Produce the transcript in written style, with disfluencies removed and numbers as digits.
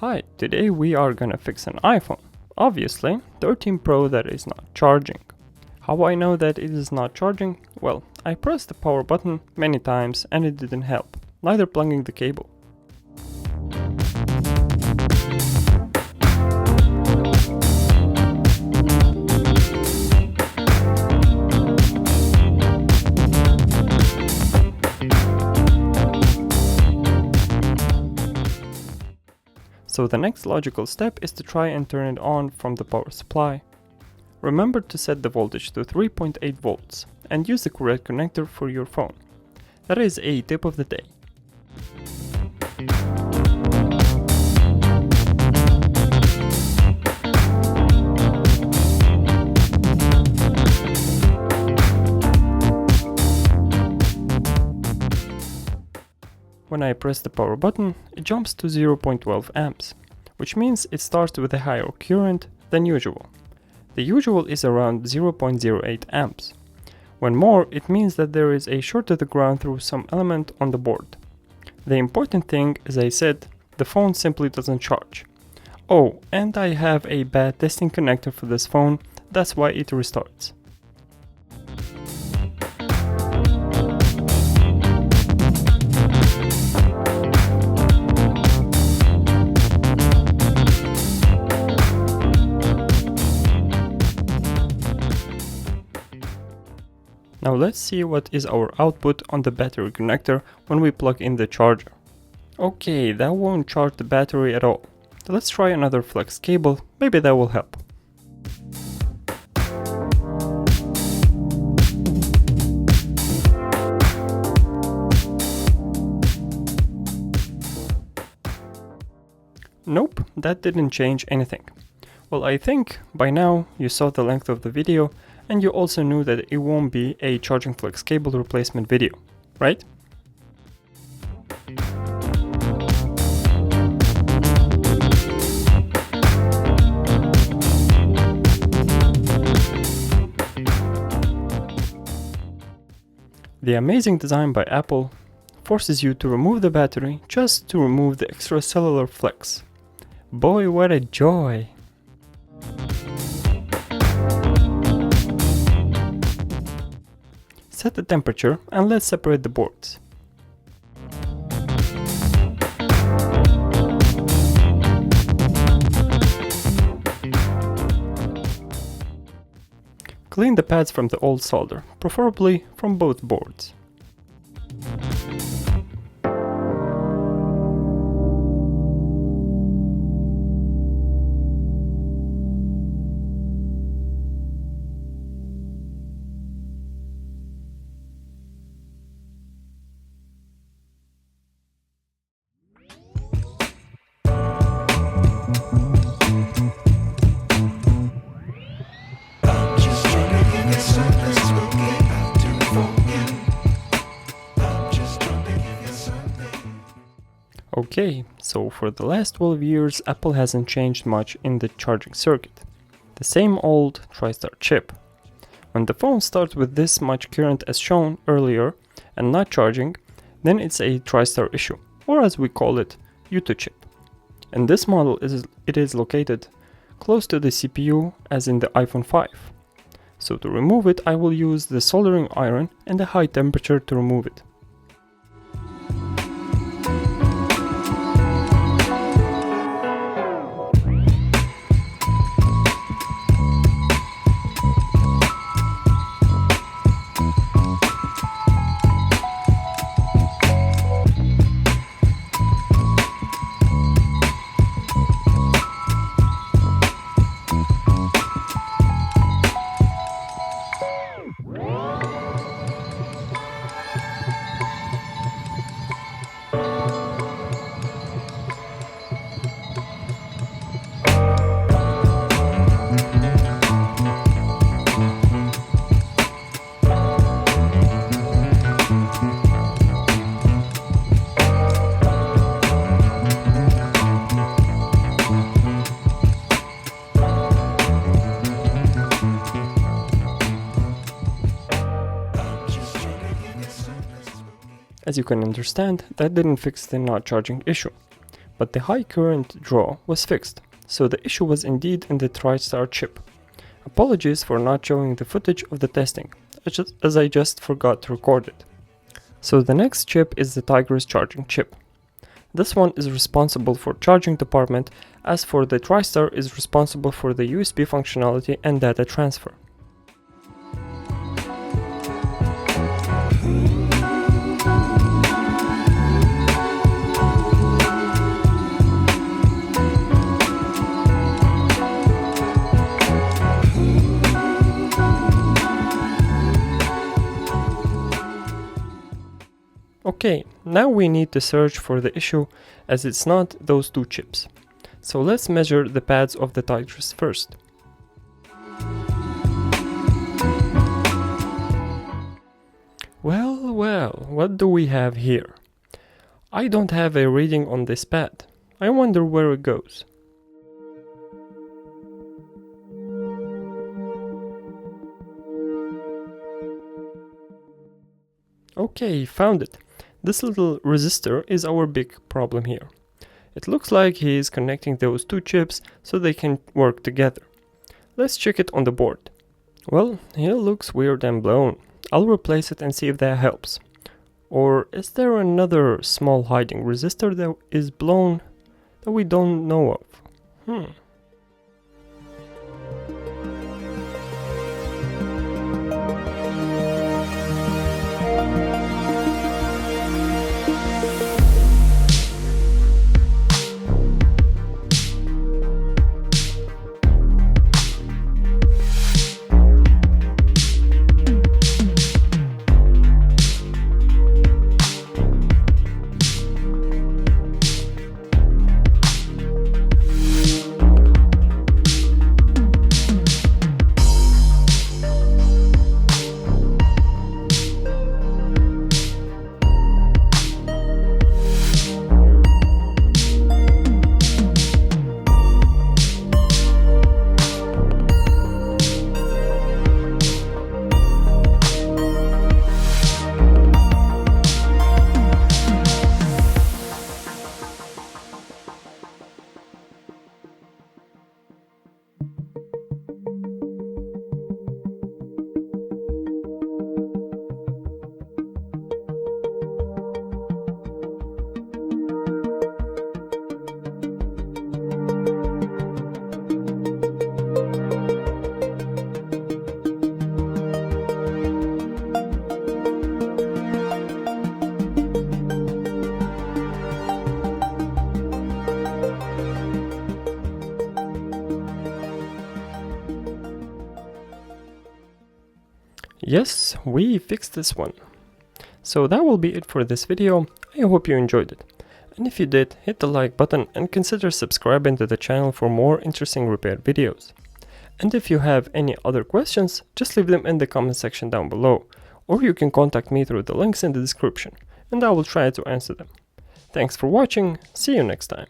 Hi, today we are gonna fix an iPhone. Obviously, 13 Pro that is not charging. How I know that it is not charging? Well, I pressed the power button many times and it didn't help, neither plugging the cable. So the next logical step is to try and turn it on from the power supply. Remember to set the voltage to 3.8 volts and use the correct connector for your phone. That is a tip of the day. When I press the power button, it jumps to 0.12 amps, which means it starts with a higher current than usual. The usual is around 0.08 amps. When more, it means that there is a short to the ground through some element on the board. The important thing, as I said, the phone simply doesn't charge. Oh, and I have a bad testing connector for this phone, that's why it restarts. Now let's see what is our output on the battery connector when we plug in the charger. Okay, that won't charge the battery at all. Let's try another flex cable, maybe that will help. Nope, that didn't change anything. Well, I think by now you saw the length of the video and you also knew that it won't be a charging flex cable replacement video, right? The amazing design by Apple forces you to remove the battery just to remove the extracellular flex. Boy, what a joy! Set the temperature and let's separate the boards. Clean the pads from the old solder, preferably from both boards. Okay, so for the last 12 years Apple hasn't changed much in the charging circuit. The same old TriStar chip. When the phone starts with this much current as shown earlier and not charging, then it's a TriStar issue, or as we call it, U2 chip. In this model it is located close to the CPU as in the iPhone 5. So to remove it I will use the soldering iron and a high temperature to remove it. As you can understand, that didn't fix the not charging issue. but the high current draw was fixed, so the issue was indeed in the TriStar chip. Apologies for not showing the footage of the testing, as I just forgot to record it. So the next chip is the Tigris charging chip. This one is responsible for charging department, as for the TriStar is responsible for the USB functionality and data transfer. Okay, now we need to search for the issue, as it's not those two chips. So let's measure the pads of the Tigris first. Well, what do we have here? I don't have a reading on this pad. I wonder where it goes. Okay, found it. This little resistor is our big problem here. It looks like he is connecting those two chips so they can work together. Let's check it on the board. Well, it looks weird and blown. I'll replace it and see if that helps. Or is there another small hiding resistor that is blown that we don't know of? Yes, we fixed this one. So that will be it for this video. I hope you enjoyed it. And if you did, hit the like button and consider subscribing to the channel for more interesting repair videos. And if you have any other questions, just leave them in the comment section down below, or you can contact me through the links in the description, and I will try to answer them. Thanks for watching, see you next time.